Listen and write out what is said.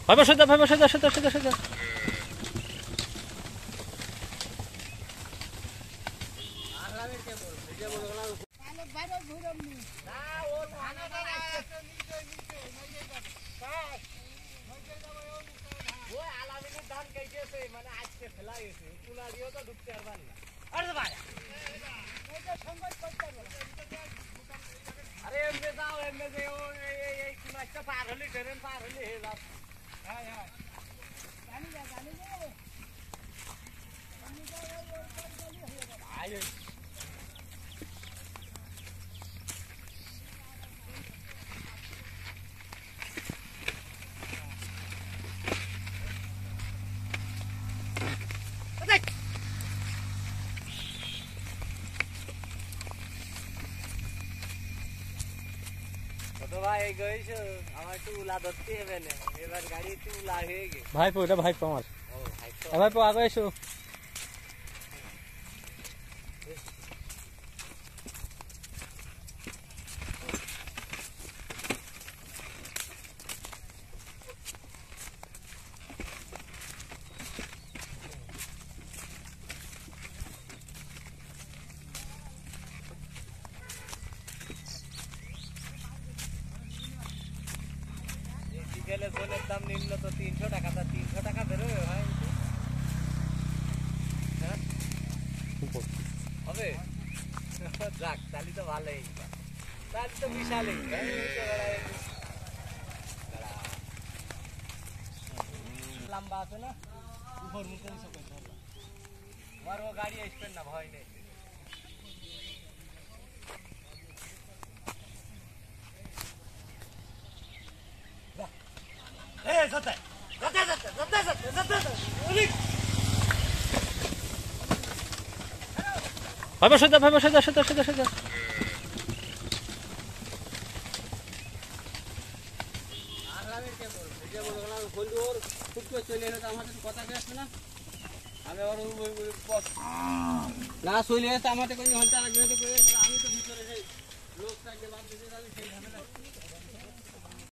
ভাই বসে যা, ভাই বসে যা, সোজা সোজা সোজা। अरे एमने जाओ एमने जे ओ ए किमाचा पार हली ट्रेन पार हली हे जा हां हां जानी जा आयो तो भाई गई छो আমার টুলা ধরতে হবে না এবার গাড়ি টুলা হয়ে গেছে ভাইপো এটা ভাইপো আমার ও ভাইপো ভাইপো আগে এসো গেলে জলের দাম নিম্ন তো 300 টাকা তা 300 টাকা ধরে ভাই হ্যাঁ হবে যাক তালি তো ভালোই তালি তো বিশালই ভাই লম্বা আছে না উপর মুখে নিচে কই ধরলা আর ও গাড়ি আসবে না ভয় নেই ভাই বসে যা, ভাই বসে যা, সোজা সোজা সোজা। না চলে আসে আমাদের আমি তো ভিতরে লোক থাকে বাদ দিতে সেই ঝামেলা